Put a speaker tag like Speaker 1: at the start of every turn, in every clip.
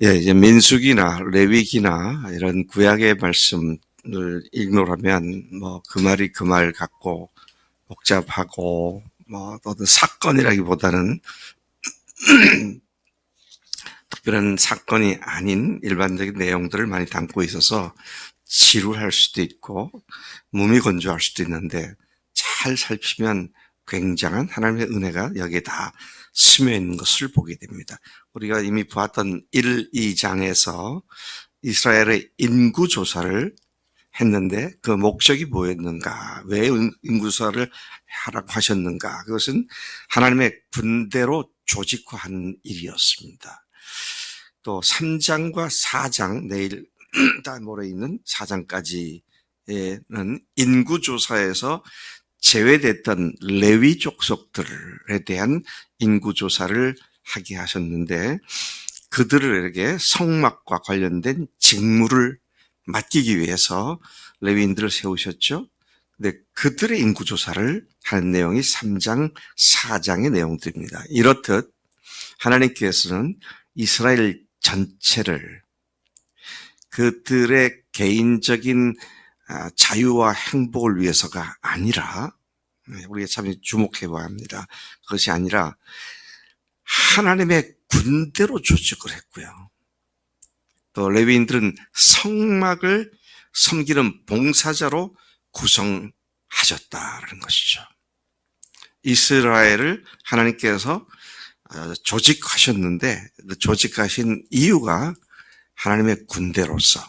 Speaker 1: 예, 이제 민수기나 레위기나 이런 구약의 말씀을 읽노라면 뭐 그 말이 그 말 같고 복잡하고 뭐 어떤 사건이라기보다는 특별한 사건이 아닌 일반적인 내용들을 많이 담고 있어서 지루할 수도 있고 무미건조할 수도 있는데 잘 살피면 굉장한 하나님의 은혜가 여기에 다 스며 있는 것을 보게 됩니다. 우리가 이미 보았던 1, 2장에서 이스라엘의 인구조사를 했는데 그 목적이 뭐였는가? 왜 인구조사를 하라고 하셨는가? 그것은 하나님의 군대로 조직화하는 일이었습니다. 또 3장과 4장, 내일 모레 있는 4장까지는 인구조사에서 제외됐던 레위 족속들에 대한 인구조사를 하게 하셨는데 그들에게 성막과 관련된 직무를 맡기기 위해서 레위인들을 세우셨죠. 근데 그들의 인구조사를 하는 내용이 3장, 4장의 내용들입니다. 이렇듯 하나님께서는 이스라엘 전체를 그들의 개인적인 자유와 행복을 위해서가 아니라, 우리가 참 주목해 봐야 합니다. 그것이 아니라 하나님의 군대로 조직을 했고요. 또 레위인들은 성막을 섬기는 봉사자로 구성하셨다는 것이죠. 이스라엘을 하나님께서 조직하셨는데 그 조직하신 이유가 하나님의 군대로서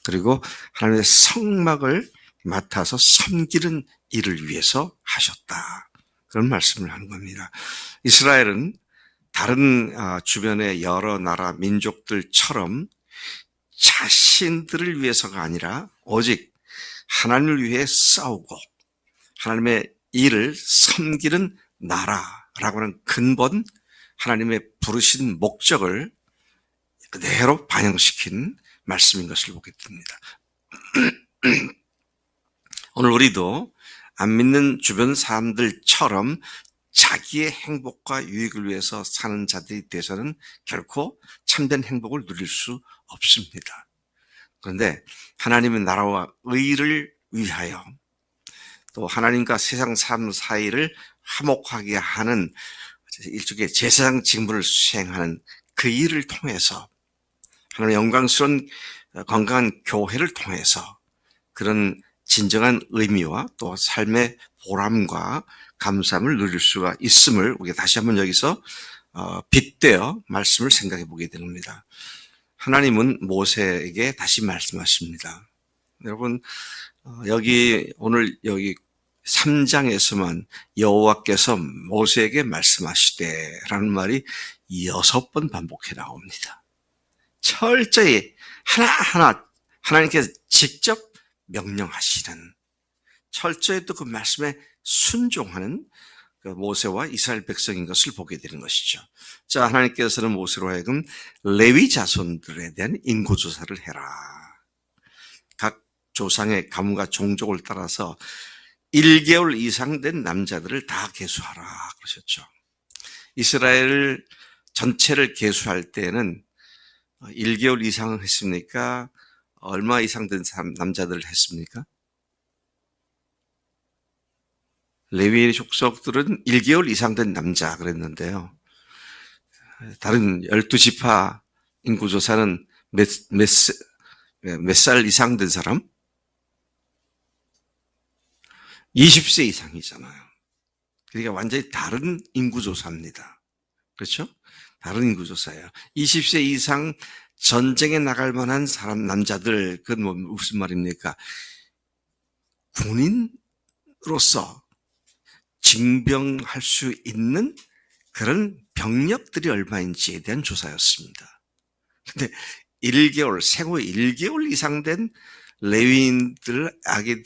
Speaker 1: 그리고 하나님의 성막을 맡아서 섬기는 일을 위해서 하셨다. 그런 말씀을 하는 겁니다. 이스라엘은 다른 주변의 여러 나라 민족들처럼 자신들을 위해서가 아니라 오직 하나님을 위해 싸우고 하나님의 일을 섬기는 나라라고 하는 근본 하나님의 부르신 목적을 그대로 반영시킨 말씀인 것을 보게 됩니다. 오늘 우리도 안 믿는 주변 사람들처럼 자기의 행복과 유익을 위해서 사는 자들이 돼서는 결코 참된 행복을 누릴 수 없습니다. 그런데 하나님의 나라와 의를 위하여 또 하나님과 세상 삶 사이를 화목하게 하는 일종의 제사장 직무를 수행하는 그 일을 통해서 하나님의 영광스러운 건강한 교회를 통해서 그런 진정한 의미와 또 삶의 보람과 감사함을 누릴 수가 있음을 우리가 다시 한번 여기서 빗대어 말씀을 생각해 보게 됩니다. 하나님은 모세에게 다시 말씀하십니다. 여러분 오늘 여기 3장에서만 여호와께서 모세에게 말씀하시되라는 말이 6번 반복해 나옵니다. 철저히 하나하나 하나님께서 직접 명령하시는 철저히 또 그 말씀에 순종하는 그 모세와 이스라엘 백성인 것을 보게 되는 것이죠. 자, 하나님께서는 모세로 하여금 레위 자손들에 대한 인구조사를 해라. 각 조상의 가문과 종족을 따라서 1개월 이상 된 남자들을 다 계수하라 그러셨죠. 이스라엘 전체를 계수할 때는 1개월 이상을 했습니까? 얼마 이상 된 남자들을 했습니까? 레위 족속들은 1개월 이상 된 남자 그랬는데요. 다른 12지파 인구조사는 몇 살 이상 된 사람? 20세 이상이잖아요. 그러니까 완전히 다른 인구조사입니다. 그렇죠? 다른 인구조사예요. 20세 이상 전쟁에 나갈 만한 사람, 남자들, 그건 뭐 무슨 말입니까? 군인으로서 징병할 수 있는 그런 병력들이 얼마인지에 대한 조사였습니다. 근데 1개월, 생후 1개월 이상 된 레위인들, 아기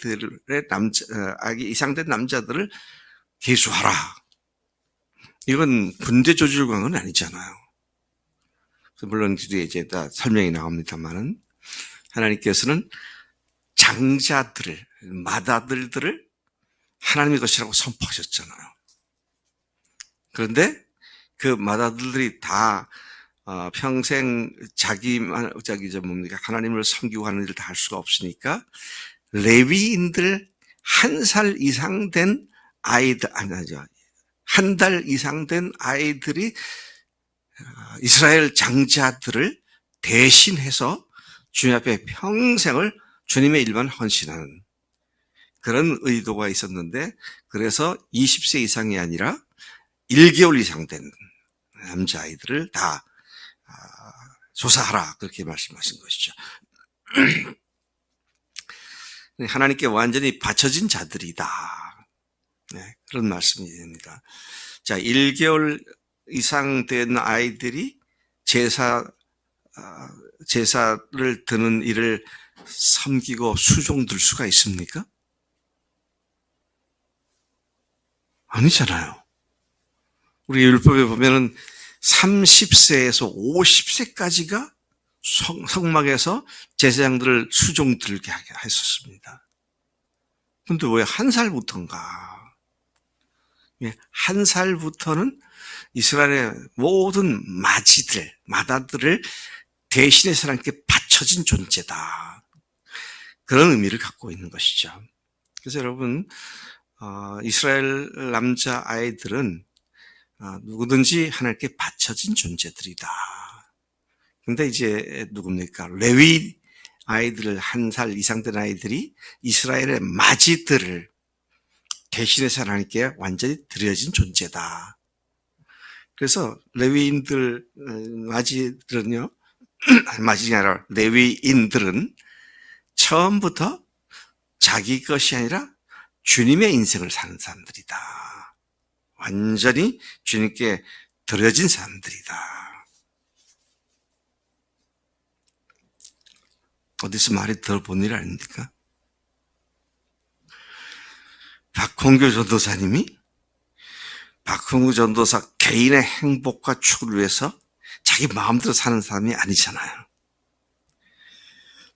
Speaker 1: 이상 된 남자들을 계수하라. 이건 군대 조직관은 아니잖아요. 물론 뒤에 이제 다 설명이 나옵니다만은 하나님께서는 장자들을, 맏아들들을 하나님의 것이라고 선포하셨잖아요. 그런데 그 맏아들들이 다 평생 하나님을 섬기고 하는 일을 다 할 수가 없으니까 레위인들 1살 이상 된 아이들, 한 달 이상 된 아이들이 이스라엘 장자들을 대신해서 주님 앞에 평생을 주님의 일만 헌신하는 그런 의도가 있었는데, 그래서 20세 이상이 아니라 1개월 이상 된 남자아이들을 다 조사하라, 그렇게 말씀하신 것이죠. 하나님께 완전히 바쳐진 자들이다, 그런 말씀이 됩니다. 자, 1개월 이상 된 아이들이 제사를 드는 일을 섬기고 수종들 수가 있습니까? 아니잖아요. 우리 율법에 보면은 30세에서 50세까지가 성막에서 제사장들을 수종 들게 했었습니다. 근데 왜 1살부터인가? 1살부터는 이스라엘의 모든 마다들을 대신해서 하나님께 바쳐진 존재다, 그런 의미를 갖고 있는 것이죠. 그래서 여러분, 이스라엘 남자 아이들은 누구든지 하나님께 바쳐진 존재들이다. 근데 이제 누굽니까? 레위 아이들을 1살 이상 된 아이들이 이스라엘의 마지들을 대신해서 하나님께 완전히 드려진 존재다. 그래서 레위인들, 마지들은요, 마지가 아니라 레위인들은 처음부터 자기 것이 아니라 주님의 인생을 사는 사람들이다. 완전히 주님께 드려진 사람들이다. 어디서 많이 들어본 일 아닙니까? 박홍규 전도사님이 박홍규 전도사 개인의 행복과 축을 위해서 자기 마음대로 사는 사람이 아니잖아요.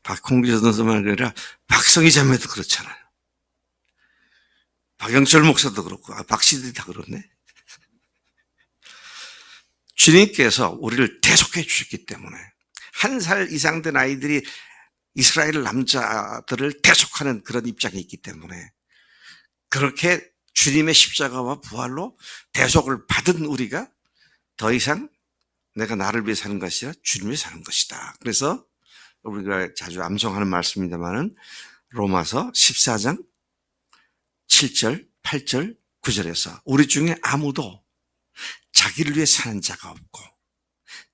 Speaker 1: 박홍규 전도사만 아니라 박성희 자매도 그렇잖아요. 박영철 목사도 그렇고, 박씨들이 다 그렇네. 주님께서 우리를 대속해 주셨기 때문에 1살 이상 된 아이들이 이스라엘 남자들을 대속하는 그런 입장이 있기 때문에, 그렇게 주님의 십자가와 부활로 대속을 받은 우리가 더 이상 내가 나를 위해 사는 것이 아니라 주님을 위해 사는 것이다. 그래서 우리가 자주 암송하는 말씀입니다만은 로마서 14장 7절, 8절, 9절에서 우리 중에 아무도 자기를 위해 사는 자가 없고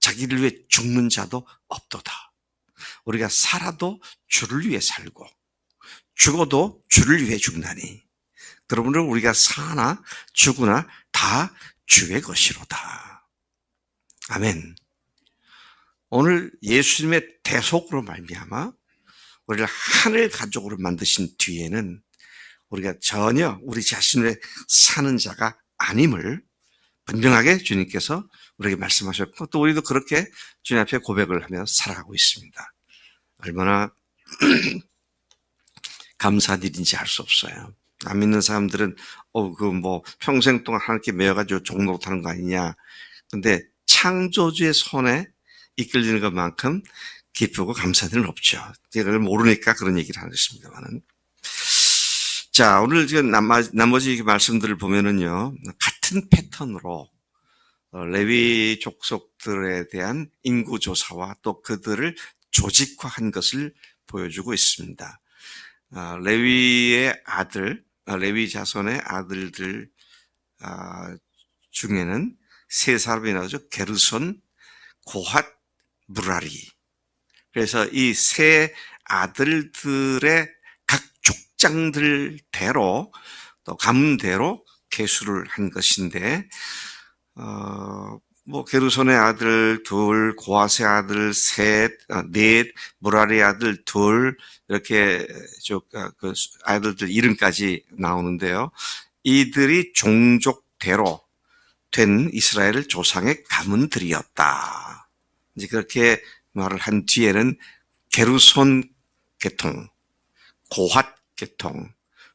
Speaker 1: 자기를 위해 죽는 자도 없도다. 우리가 살아도 주를 위해 살고 죽어도 주를 위해 죽나니 그러므로 우리가 사나 죽으나 다 주의 것이로다. 아멘. 오늘 예수님의 대속으로 말미암아 우리를 하늘 가족으로 만드신 뒤에는 우리가 전혀 우리 자신을 사는 자가 아님을 분명하게 주님께서 우리에게 말씀하셨고, 또 우리도 그렇게 주님 앞에 고백을 하며 살아가고 있습니다. 얼마나 감사한 일인지 알 수 없어요. 안 믿는 사람들은 평생 동안 하나님께 매여가지고 종노릇하는 거 아니냐. 근데 창조주의 손에 이끌리는 것만큼 기쁘고 감사한 일은 없죠. 이걸 모르니까 그런 얘기를 하는 것입니다만은. 자, 오늘 지금 나머지 말씀들을 보면은요, 같은 패턴으로 레위 족속들에 대한 인구조사와 또 그들을 조직화한 것을 보여주고 있습니다. 레위의 아들, 레위 자손의 아들들 중에는 세 사람이 나오죠. 게르손, 고핫, 무라리. 그래서 이 세 아들들의 각 족장들대로 또 가문대로 계수를 한 것인데, 게르손의 아들 둘, 고핫의 아들 셋, 넷, 무라리의 아들 둘, 이렇게 그 아들들 이름까지 나오는데요. 이들이 종족대로 된 이스라엘 조상의 가문들이었다. 이제 그렇게 말을 한 뒤에는 게르손 계통, 고핫 계통,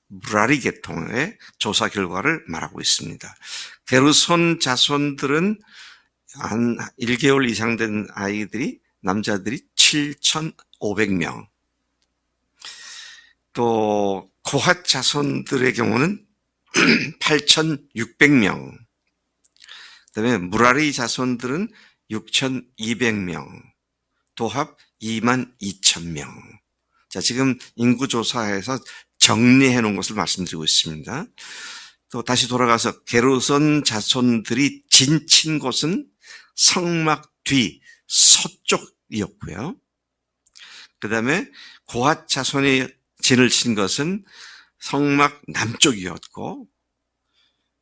Speaker 1: 무라리 계통의 조사 결과를 말하고 있습니다. 게르손 자손들은 한 1개월 이상 된 아이들이, 남자들이 7,500명. 또 고핫 자손들의 경우는 8,600명. 그다음에 무라리 자손들은 6,200명. 도합 22,000명. 자, 지금 인구조사에서 정리해 놓은 것을 말씀드리고 있습니다. 또 다시 돌아가서 게르손 자손들이 진친 곳은 성막 뒤 서쪽이었고요. 그 다음에 고핫 자손이 진을 친 것은 성막 남쪽이었고,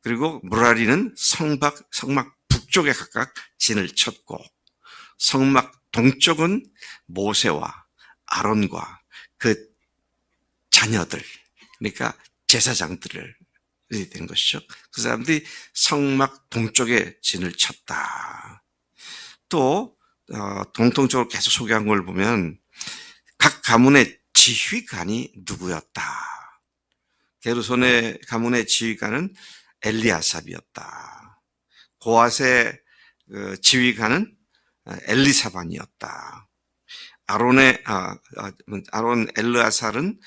Speaker 1: 그리고 무라리는 성막 북쪽에 각각 진을 쳤고, 성막 동쪽은 모세와 아론과 그 자녀들, 그러니까 제사장들을 된 것이죠. 그 사람들이 성막 동쪽에 진을 쳤다. 또 공통적으로 계속 소개한 걸 보면 각 가문의 지휘관이 누구였다. 게르손의 가문의 지휘관은 엘리아삽이었다. 고핫의 지휘관은 엘리사반이었다. 아론 엘르아살은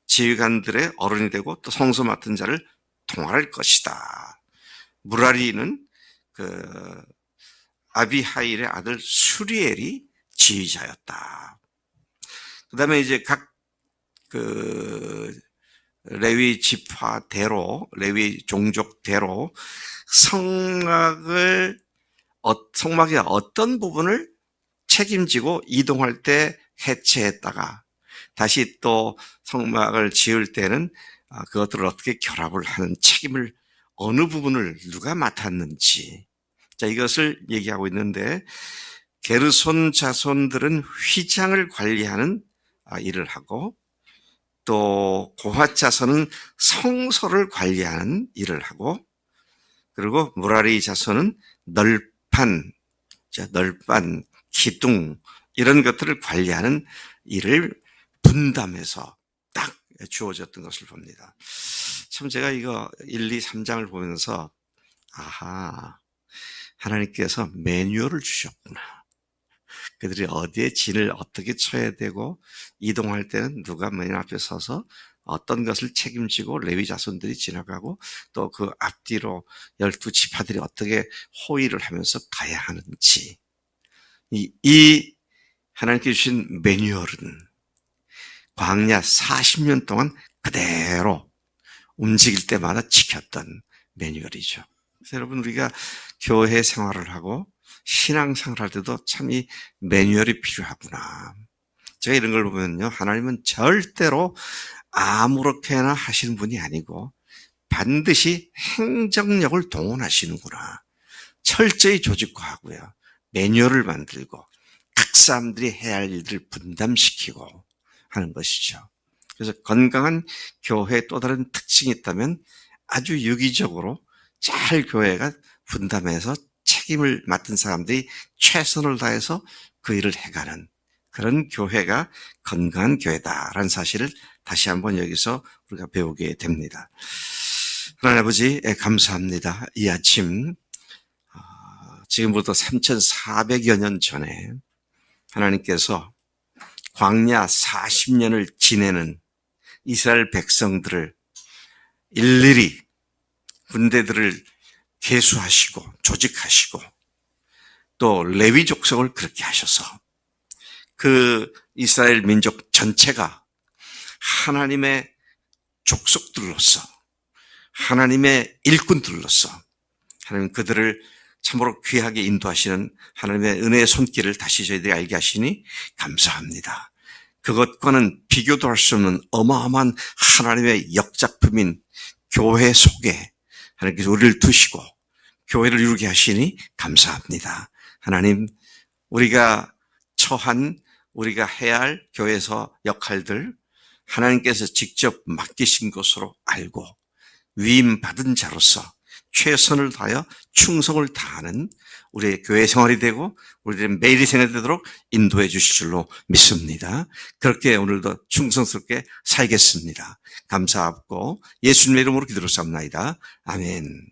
Speaker 1: 지휘관들의 어른이 되고 또 성소 맡은 자를 통할할 것이다. 무라리는 아비하일의 아들 수리엘이 지휘자였다. 그 다음에 이제 각 레위 지파대로, 레위 종족대로 성막의 어떤 부분을 책임지고 이동할 때 해체했다가 다시 또 성막을 지을 때는 그것들을 어떻게 결합을 하는 책임을, 어느 부분을 누가 맡았는지, 자, 이것을 얘기하고 있는데, 게르손 자손들은 휘장을 관리하는 일을 하고, 또 고핫 자손은 성소를 관리하는 일을 하고, 그리고 무라리 자손은 널판, 기둥 이런 것들을 관리하는 일을 분담해서 딱 주어졌던 것을 봅니다. 참 제가 이거 1, 2, 3장을 보면서 하나님께서 매뉴얼을 주셨구나. 그들이 어디에 진을 어떻게 쳐야 되고 이동할 때는 누가 맨 앞에 서서 어떤 것을 책임지고 레위 자손들이 지나가고 또 그 앞뒤로 12지파들이 어떻게 호의를 하면서 가야 하는지, 이 하나님께 주신 매뉴얼은 광야 40년 동안 그대로 움직일 때마다 지켰던 매뉴얼이죠. 그래서 여러분, 우리가 교회 생활을 하고 신앙생활 할 때도 참 이 매뉴얼이 필요하구나. 제가 이런 걸 보면요, 하나님은 절대로 아무렇게나 하시는 분이 아니고 반드시 행정력을 동원하시는구나. 철저히 조직화하고요, 매뉴얼을 만들고 각 사람들이 해야 할 일들을 분담시키고 하는 것이죠. 그래서 건강한 교회의 또 다른 특징이 있다면 아주 유기적으로 잘 교회가 분담해서 책임을 맡은 사람들이 최선을 다해서 그 일을 해가는 그런 교회가 건강한 교회다라는 사실을 다시 한번 여기서 우리가 배우게 됩니다. 하나님 아버지, 감사합니다. 이 아침 지금부터 3,400여 년 전에 하나님께서 광야 40년을 지내는 이스라엘 백성들을 일일이 군대들을 계수하시고 조직하시고 또 레위 족속을 그렇게 하셔서 그 이스라엘 민족 전체가 하나님의 족속들로서, 하나님의 일꾼들로서 하나님 그들을 참으로 귀하게 인도하시는 하나님의 은혜의 손길을 다시 저희들이 알게 하시니 감사합니다. 그것과는 비교도 할 수 없는 어마어마한 하나님의 역작품인 교회 속에 하나님께서 우리를 두시고 교회를 이루게 하시니 감사합니다. 하나님, 우리가 우리가 해야 할 교회에서 역할들 하나님께서 직접 맡기신 것으로 알고 위임받은 자로서 최선을 다하여 충성을 다하는 우리의 교회 생활이 되고 우리의 매일이 생활이 되도록 인도해 주실 줄로 믿습니다. 그렇게 오늘도 충성스럽게 살겠습니다. 감사하고 예수님의 이름으로 기도를 삼나이다. 아멘.